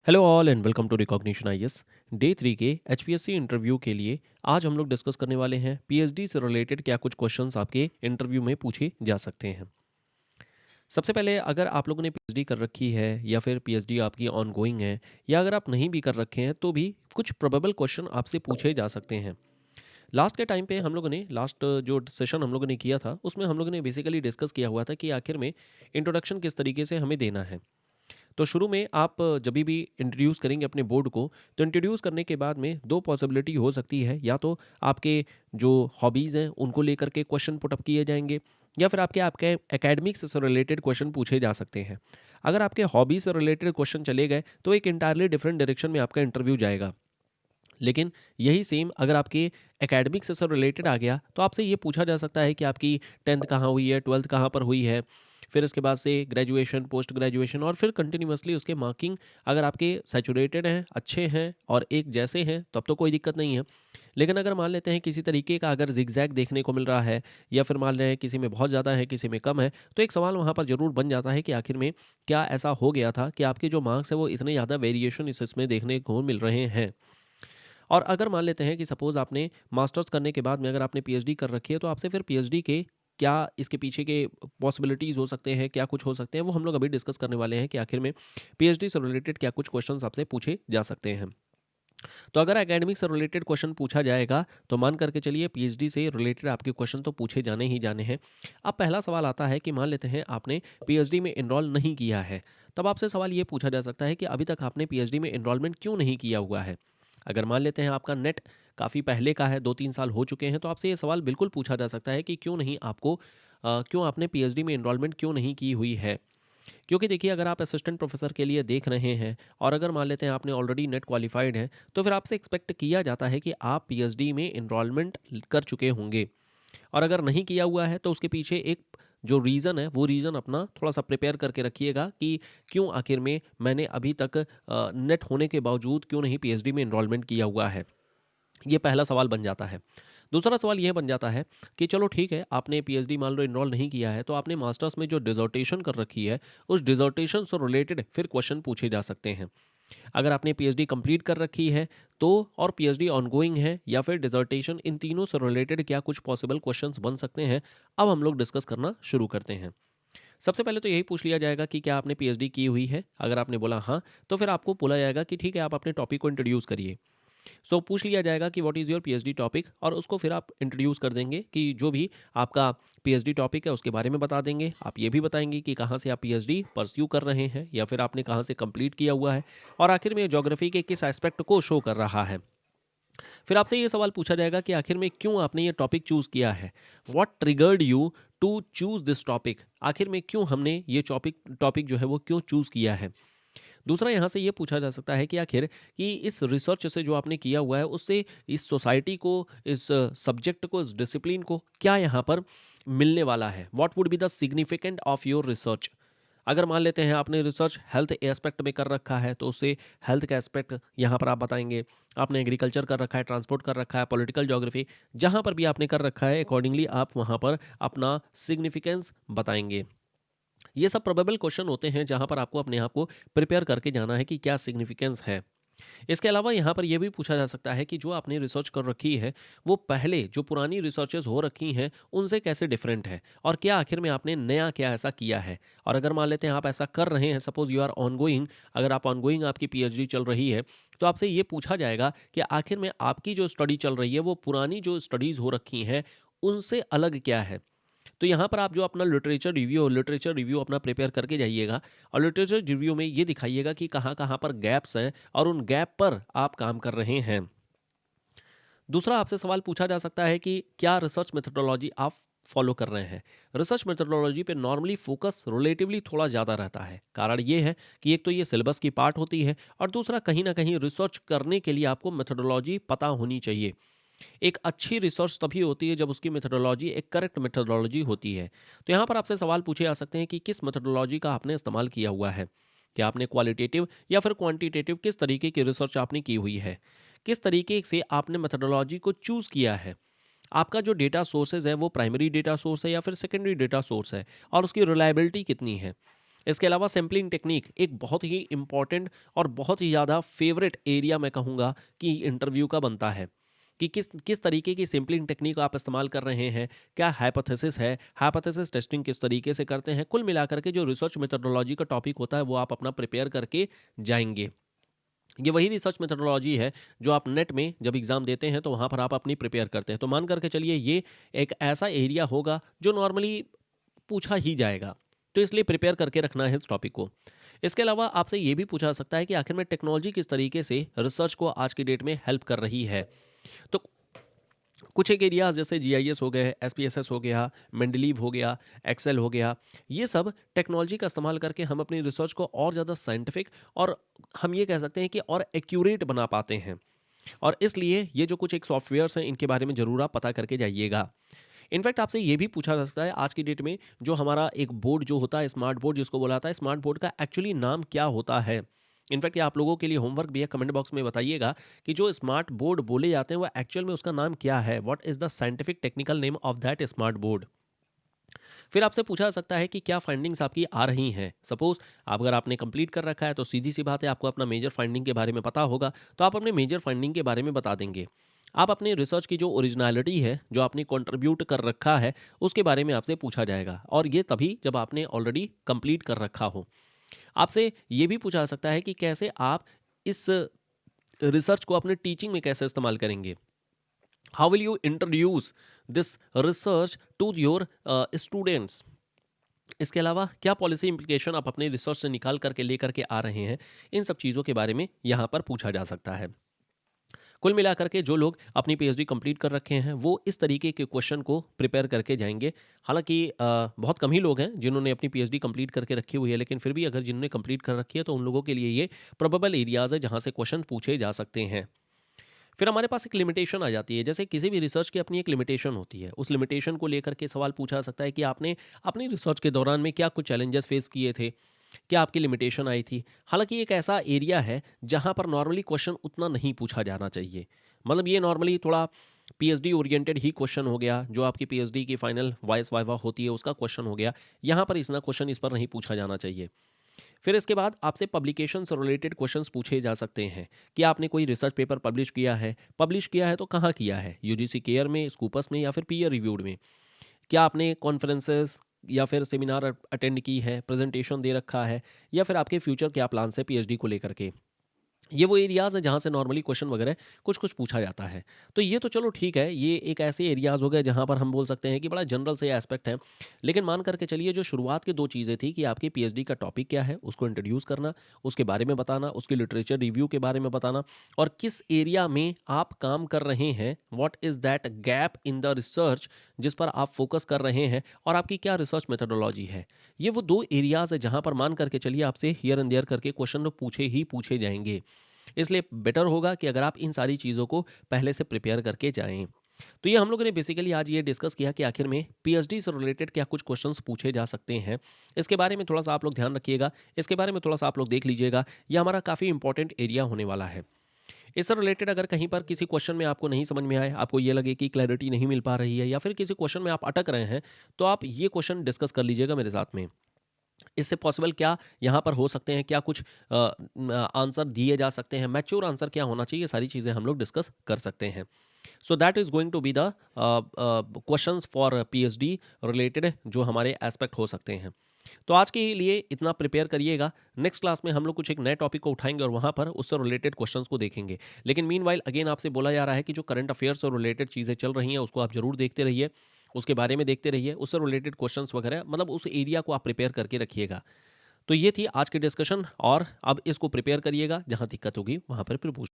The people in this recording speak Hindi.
Hello all and welcome to recognition IAS. Day 3 के एचपीएससी इंटरव्यू के लिए आज हम लोग डिस्कस करने वाले हैं पीएचडी से रिलेटेड क्या कुछ क्वेश्चंस आपके इंटरव्यू में पूछे जा सकते हैं। सबसे पहले अगर आप लोगों ने पीएचडी कर रखी है या फिर पीएचडी आपकी ऑनगोइंग है या अगर आप नहीं भी कर रखे हैं तो भी कुछ प्रोबेबल क्वेश्चन आपसे पूछे जा सकते हैं। लास्ट के टाइम पे हम लोगों ने लास्ट जो सेशन हम लोगों ने किया था उसमें हम लोगों ने बेसिकली डिस्कस किया हुआ था कि आखिर में इंट्रोडक्शन किस तरीके से हमें देना है। तो शुरू में आप जब भी इंट्रोड्यूस करेंगे अपने बोर्ड को, तो इंट्रोड्यूस करने के बाद में दो पॉसिबिलिटी हो सकती है। या तो आपके जो हॉबीज़ हैं उनको लेकर के क्वेश्चन पुटअप किए जाएंगे या फिर आपके आपके एकेडमिक्स से रिलेटेड क्वेश्चन पूछे जा सकते हैं। अगर आपके हॉबी से रिलेटेड क्वेश्चन चले गए तो एक इंटायरली डिफरेंट डायरेक्शन में आपका इंटरव्यू जाएगा। लेकिन यही सेम अगर आपके एकेडमिक्स से रिलेटेड आ गया तो आपसे ये पूछा जा सकता है कि आपकी 10th कहाँ हुई है, 12th कहाँ पर हुई है, फिर उसके बाद से ग्रेजुएशन, पोस्ट ग्रेजुएशन और फिर कंटिन्यूअसली उसके मार्किंग अगर आपके सैचुरेटेड हैं, अच्छे हैं और एक जैसे हैं तब तो कोई दिक्कत नहीं है। लेकिन अगर मान लेते हैं किसी तरीके का अगर जिगजैग देखने को मिल रहा है या फिर मान रहे हैं किसी में बहुत ज़्यादा है, किसी में कम है, तो एक सवाल वहाँ पर ज़रूर बन जाता है कि आखिर में क्या ऐसा हो गया था कि आपके जो मार्क्स है वो इतने ज़्यादा वेरिएशन इसमें देखने को मिल रहे हैं। और अगर मान लेते हैं कि सपोज़ आपने मास्टर्स करने के बाद में अगर आपने पीएचडी कर रखी है तो आपसे फिर पीएचडी के क्या इसके पीछे के पॉसिबिलिटीज़ हो सकते हैं, क्या कुछ हो सकते हैं, वो हम लोग अभी डिस्कस करने वाले हैं कि आखिर में पीएचडी से रिलेटेड क्या कुछ क्वेश्चंस आपसे पूछे जा सकते हैं। तो अगर एकेडमिक से रिलेटेड क्वेश्चन पूछा जाएगा तो मान करके चलिए पीएचडी से रिलेटेड आपके क्वेश्चन तो पूछे जाने ही जाने हैं। अब पहला सवाल आता है कि मान लेते हैं आपने पीएचडी में इनरोल नहीं किया है, तब आपसे सवाल ये पूछा जा सकता है कि अभी तक आपने पीएचडी में इनरोलमेंट क्यों नहीं किया हुआ है। अगर मान लेते हैं आपका नेट काफ़ी पहले का है, 2-3 साल हो चुके हैं, तो आपसे ये सवाल बिल्कुल पूछा जा सकता है कि क्यों नहीं आपको क्यों आपने पीएचडी में इनरोलमेंट क्यों नहीं की हुई है। क्योंकि देखिए अगर आप असिस्टेंट प्रोफेसर के लिए देख रहे हैं और अगर मान लेते हैं आपने ऑलरेडी नेट क्वालिफाइड है तो फिर आपसे एक्सपेक्ट किया जाता है कि आप पीएचडी में इनरोलमेंट कर चुके होंगे। और अगर नहीं किया हुआ है तो उसके पीछे एक जो रीज़न है वो रीज़न अपना थोड़ा सा प्रिपेयर करके रखिएगा कि क्यों आखिर में मैंने अभी तक नेट होने के बावजूद क्यों नहीं पीएचडी में इनरोलमेंट किया हुआ है। ये पहला सवाल बन जाता है। दूसरा सवाल यह बन जाता है कि चलो ठीक है, आपने पीएचडी मान लो इनरोल नहीं किया है तो आपने मास्टर्स में जो डिसर्टेशन कर रखी है उस डिसर्टेशन से रिलेटेड फिर क्वेश्चन पूछे जा सकते हैं। अगर आपने पीएचडी कंप्लीट कर रखी है तो और पीएचडी ऑनगोइंग है या फिर डिसर्टेशन, इन तीनों से रिलेटेड क्या कुछ पॉसिबल क्वेश्चंस बन सकते हैं। अब हम लोग डिस्कस करना शुरू करते हैं। सबसे पहले तो यही पूछ लिया जाएगा कि क्या आपने पीएचडी की हुई है। अगर आपने बोला हाँ तो फिर आपको बोला जाएगा कि ठीक है, आप अपने टॉपिक को इंट्रोड्यूस करिए। सो पूछ लिया जाएगा कि what is your PhD topic और उसको फिर आप इंट्रोड्यूस कर देंगे कि जो भी आपका पीएचडी टॉपिक है उसके बारे में बता देंगे। आप ये भी बताएंगे कि कहाँ से आप पीएचडी परस्यू कर रहे हैं या फिर आपने कहाँ से कंप्लीट किया हुआ है और आखिर में ज्योग्राफी के किस एस्पेक्ट को शो कर रहा है। फिर आपसे ये सवाल पूछा जाएगा कि आखिर में क्यों आपने ये टॉपिक चूज़ किया है। What triggered you to choose this topic, आखिर में क्यों हमने ये टॉपिक टॉपिक जो है वो क्यों चूज़ किया है। दूसरा यहाँ से ये पूछा जा सकता है कि आखिर कि इस रिसर्च से जो आपने किया हुआ है उससे इस सोसाइटी को, इस सब्जेक्ट को, इस डिसिप्लिन को क्या यहाँ पर मिलने वाला है। What would be the significant of your research. अगर मान लेते हैं आपने रिसर्च हेल्थ एस्पेक्ट में कर रखा है तो उससे हेल्थ का एस्पेक्ट यहाँ पर आप बताएंगे। आपने एग्रीकल्चर कर रखा है, ट्रांसपोर्ट कर रखा है, पॉलिटिकल ज्योग्राफी, जहाँ पर भी आपने कर रखा है अकॉर्डिंगली आप वहाँ पर अपना सिग्निफिकेंस बताएंगे। ये सब प्रोबेबल क्वेश्चन होते हैं जहां पर आपको अपने आप को प्रिपेयर करके जाना है कि क्या सिग्निफिकेंस है। इसके अलावा यहाँ पर यह भी पूछा जा सकता है कि जो आपने रिसर्च कर रखी है वो पहले जो पुरानी रिसर्चेस हो रखी हैं उनसे कैसे डिफरेंट है और क्या आखिर में आपने नया क्या ऐसा किया है। और अगर मान लेते हैं आप ऐसा कर रहे हैं, सपोज यू आर ऑनगोइंग, अगर आप ऑनगोइंग आपकी पीएचडी चल रही है तो आपसे ये पूछा जाएगा कि आखिर में आपकी जो स्टडी चल रही है वो पुरानी जो स्टडीज़ हो रखी हैं उनसे अलग क्या है। तो यहाँ पर आप जो अपना लिटरेचर रिव्यू अपना प्रिपेयर करके जाइएगा और लिटरेचर रिव्यू में ये दिखाइएगा कि कहाँ कहाँ पर गैप्स हैं और उन गैप पर आप काम कर रहे हैं। दूसरा आपसे सवाल पूछा जा सकता है कि क्या रिसर्च मेथोडोलॉजी आप फॉलो कर रहे हैं। रिसर्च मेथोडोलॉजी पे नॉर्मली फोकस रिलेटिवली थोड़ा ज़्यादा रहता है। कारण ये है कि एक तो ये सिलेबस की पार्ट होती है और दूसरा कहीं ना कहीं रिसर्च करने के लिए आपको मेथोडोलॉजी पता होनी चाहिए। एक अच्छी रिसर्च तभी होती है जब उसकी मेथोडोलॉजी एक करेक्ट मेथोडोलॉजी होती है। तो यहाँ पर आपसे सवाल पूछे जा सकते हैं कि किस मेथोडोलॉजी का आपने इस्तेमाल किया हुआ है। क्या आपने क्वालिटेटिव या फिर क्वांटिटेटिव किस तरीके की रिसर्च आपने की हुई है, किस तरीके से आपने मेथोडोलॉजी को चूज़ किया है। आपका जो डेटा सोर्सेज है वो प्राइमरी डेटा सोर्स है या फिर सेकेंडरी डेटा सोर्स है और उसकी रिलायबिलिटी कितनी है। इसके अलावा सैम्पलिंग टेक्नीक एक बहुत ही इम्पॉर्टेंट और बहुत ही ज़्यादा फेवरेट एरिया मैं कहूँगा कि इंटरव्यू का बनता है कि किस किस तरीके की सैम्पलिंग टेक्निक आप इस्तेमाल कर रहे हैं, क्या हाइपोथेसिस है, हाइपोथेसिस टेस्टिंग किस तरीके से करते हैं, कुल मिलाकर के जो रिसर्च मेथोडोलॉजी का टॉपिक होता है वो आप अपना प्रिपेयर करके जाएंगे। ये वही रिसर्च मेथोडोलॉजी है जो आप नेट में जब एग्जाम देते हैं तो वहाँ पर आप अपनी प्रिपेयर करते हैं। तो मान करके चलिए ये एक ऐसा एरिया होगा जो नॉर्मली पूछा ही जाएगा। तो इसलिए प्रिपेयर करके रखना है इस टॉपिक को। इसके अलावा आपसे ये भी पूछा जा सकता है कि आखिर में टेक्नोलॉजी किस तरीके से रिसर्च को आज की डेट में हेल्प कर रही है। तो कुछ एक एरियाज जैसे जीआईएस हो गए, एसपीएसएस हो गया, मेंडलीव हो गया, एक्सेल हो गया, ये सब टेक्नोलॉजी का इस्तेमाल करके हम अपनी रिसर्च को और ज़्यादा साइंटिफिक और हम ये कह सकते हैं कि और एक्यूरेट बना पाते हैं। और इसलिए ये जो कुछ एक सॉफ्टवेयर्स हैं इनके बारे में ज़रूर आप पता करके जाइएगा। इनफैक्ट आपसे ये भी पूछा जा सकता है आज की डेट में जो हमारा एक बोर्ड जो होता है स्मार्ट बोर्ड जिसको बोला जाता है, स्मार्ट बोर्ड का एक्चुअली नाम क्या होता है। इनफैक्ट ये आप लोगों के लिए होमवर्क भी है, कमेंट बॉक्स में बताइएगा कि जो स्मार्ट बोर्ड बोले जाते हैं वो एक्चुअल में उसका नाम क्या है, what is the scientific technical name of that smart board. फिर आपसे पूछा जा सकता है कि क्या फाइंडिंग्स आपकी आ रही हैं। सपोज अगर आपने कंप्लीट कर रखा है तो सीधी सी बात है आपको अपना मेजर फाइंडिंग के बारे में पता होगा, तो आप अपने मेजर फाइंडिंग के बारे में बता देंगे। आप अपनी रिसर्च की जो ओरिजिनलिटी है जो आपने कंट्रीब्यूट कर रखा है उसके बारे में आपसे पूछा जाएगा, और ये तभी जब आपने ऑलरेडी कंप्लीट कर रखा हो। आपसे ये भी पूछा जा सकता है कि कैसे आप इस रिसर्च को अपने टीचिंग में कैसे इस्तेमाल करेंगे। How will you introduce this research to your students. इसके अलावा क्या पॉलिसी इम्प्लीकेशन आप अपने रिसर्च से निकाल करके लेकर के आ रहे हैं, इन सब चीज़ों के बारे में यहाँ पर पूछा जा सकता है। कुल मिलाकर के जो लोग अपनी पीएचडी कंप्लीट कर रखे हैं वो इस तरीके के क्वेश्चन को प्रिपेयर करके जाएंगे। हालांकि बहुत कम ही लोग हैं जिन्होंने अपनी पीएचडी कंप्लीट करके रखी हुई है, लेकिन फिर भी अगर जिन्होंने कंप्लीट कर रखी है तो उन लोगों के लिए ये प्रोबेबल एरियाज है जहाँ से क्वेश्चन पूछे जा सकते हैं। फिर हमारे पास एक लिमिटेशन आ जाती है, जैसे किसी भी रिसर्च की अपनी एक लिमिटेशन होती है, उस लिमिटेशन को लेकर के सवाल पूछा जा सकता है कि आपने अपनी रिसर्च के दौरान में क्या कुछ चैलेंजेस फेस किए थे, क्या आपकी लिमिटेशन आई थी। हालांकि एक ऐसा एरिया है जहां पर नॉर्मली क्वेश्चन उतना नहीं पूछा जाना चाहिए। मतलब ये नॉर्मली थोड़ा पीएचडी ओरिएंटेड ही क्वेश्चन हो गया, जो आपकी पीएचडी की फाइनल वॉइस वाइवा होती है उसका क्वेश्चन हो गया। यहाँ पर इतना क्वेश्चन इस पर नहीं पूछा जाना चाहिए। फिर इसके बाद आपसे पब्लिकेशन से रिलेटेड क्वेश्चंस पूछे जा सकते हैं कि आपने कोई रिसर्च पेपर पब्लिश किया है तो कहाँ किया है, यूजीसी केयर में, स्कूपस में या फिर पीयर रिव्यूड में। क्या आपने कॉन्फ्रेंसेस या फिर सेमिनार अटेंड की है, प्रेजेंटेशन दे रखा है, या फिर आपके फ्यूचर क्या प्लान्स है पीएचडी को लेकर के। ये वो एरियाज़ हैं जहाँ से नॉर्मली क्वेश्चन वगैरह कुछ-कुछ पूछा जाता है। तो ये तो चलो ठीक है, ये एक ऐसे एरियाज़ हो गए जहाँ पर हम बोल सकते हैं कि बड़ा जनरल से एस्पेक्ट है। लेकिन मान कर के चलिए जो शुरुआत की 2 चीज़ें थी कि आपकी पीएचडी का टॉपिक क्या है, उसको इंट्रोड्यूस करना, उसके बारे में बताना, उसकी लिटरेचर रिव्यू के बारे में बताना, और किस एरिया में आप काम कर रहे हैं, what is that gap in the research जिस पर आप फोकस कर रहे हैं, और आपकी क्या रिसर्च मेथोडोलॉजी है। ये वो 2 एरियाज़ हैं जहाँ पर मान कर के चलिए आपसे हियर एंड देयर करके क्वेश्चन पूछे ही पूछे जाएँगे। इसलिए बेटर होगा कि अगर आप इन सारी चीज़ों को पहले से प्रिपेयर करके जाएं। तो ये हम लोगों ने बेसिकली आज ये डिस्कस किया कि आखिर में पीएचडी से रिलेटेड क्या कुछ क्वेश्चंस पूछे जा सकते हैं। इसके बारे में थोड़ा सा आप लोग ध्यान रखिएगा, इसके बारे में थोड़ा सा आप लोग देख लीजिएगा। ये हमारा काफ़ी इंपॉर्टेंट एरिया होने वाला है। इससे रिलेटेड अगर कहीं पर किसी क्वेश्चन में आपको नहीं समझ में आए, आपको ये लगे कि क्लैरिटी नहीं मिल पा रही है, या फिर किसी क्वेश्चन में आप अटक रहे हैं, तो आप ये क्वेश्चन डिस्कस कर लीजिएगा मेरे साथ में। इससे पॉसिबल क्या यहाँ पर हो सकते हैं, क्या कुछ आंसर दिए जा सकते हैं, मैच्योर आंसर क्या होना चाहिए, ये सारी चीज़ें हम लोग डिस्कस कर सकते हैं। So that is going to be the questions for PhD related जो हमारे एस्पेक्ट हो सकते हैं। तो आज के लिए इतना प्रिपेयर करिएगा। नेक्स्ट क्लास में हम लोग कुछ एक नए टॉपिक को उठाएंगे और वहाँ पर उससे रिलेटेड क्वेश्चंस को देखेंगे। लेकिन मीनवाइल अगेन आपसे बोला जा रहा है कि जो करंट अफेयर्स से रिलेटेड चीज़ें चल रही हैं उसको आप जरूर देखते रहिए, उसके बारे में देखते रहिए, उससे रिलेटेड क्वेश्चंस वगैरह, मतलब उस एरिया को आप प्रिपेयर करके रखिएगा। तो ये थी आज की डिस्कशन, और अब इसको प्रिपेयर करिएगा, जहाँ दिक्कत होगी वहाँ पर फिर पूछ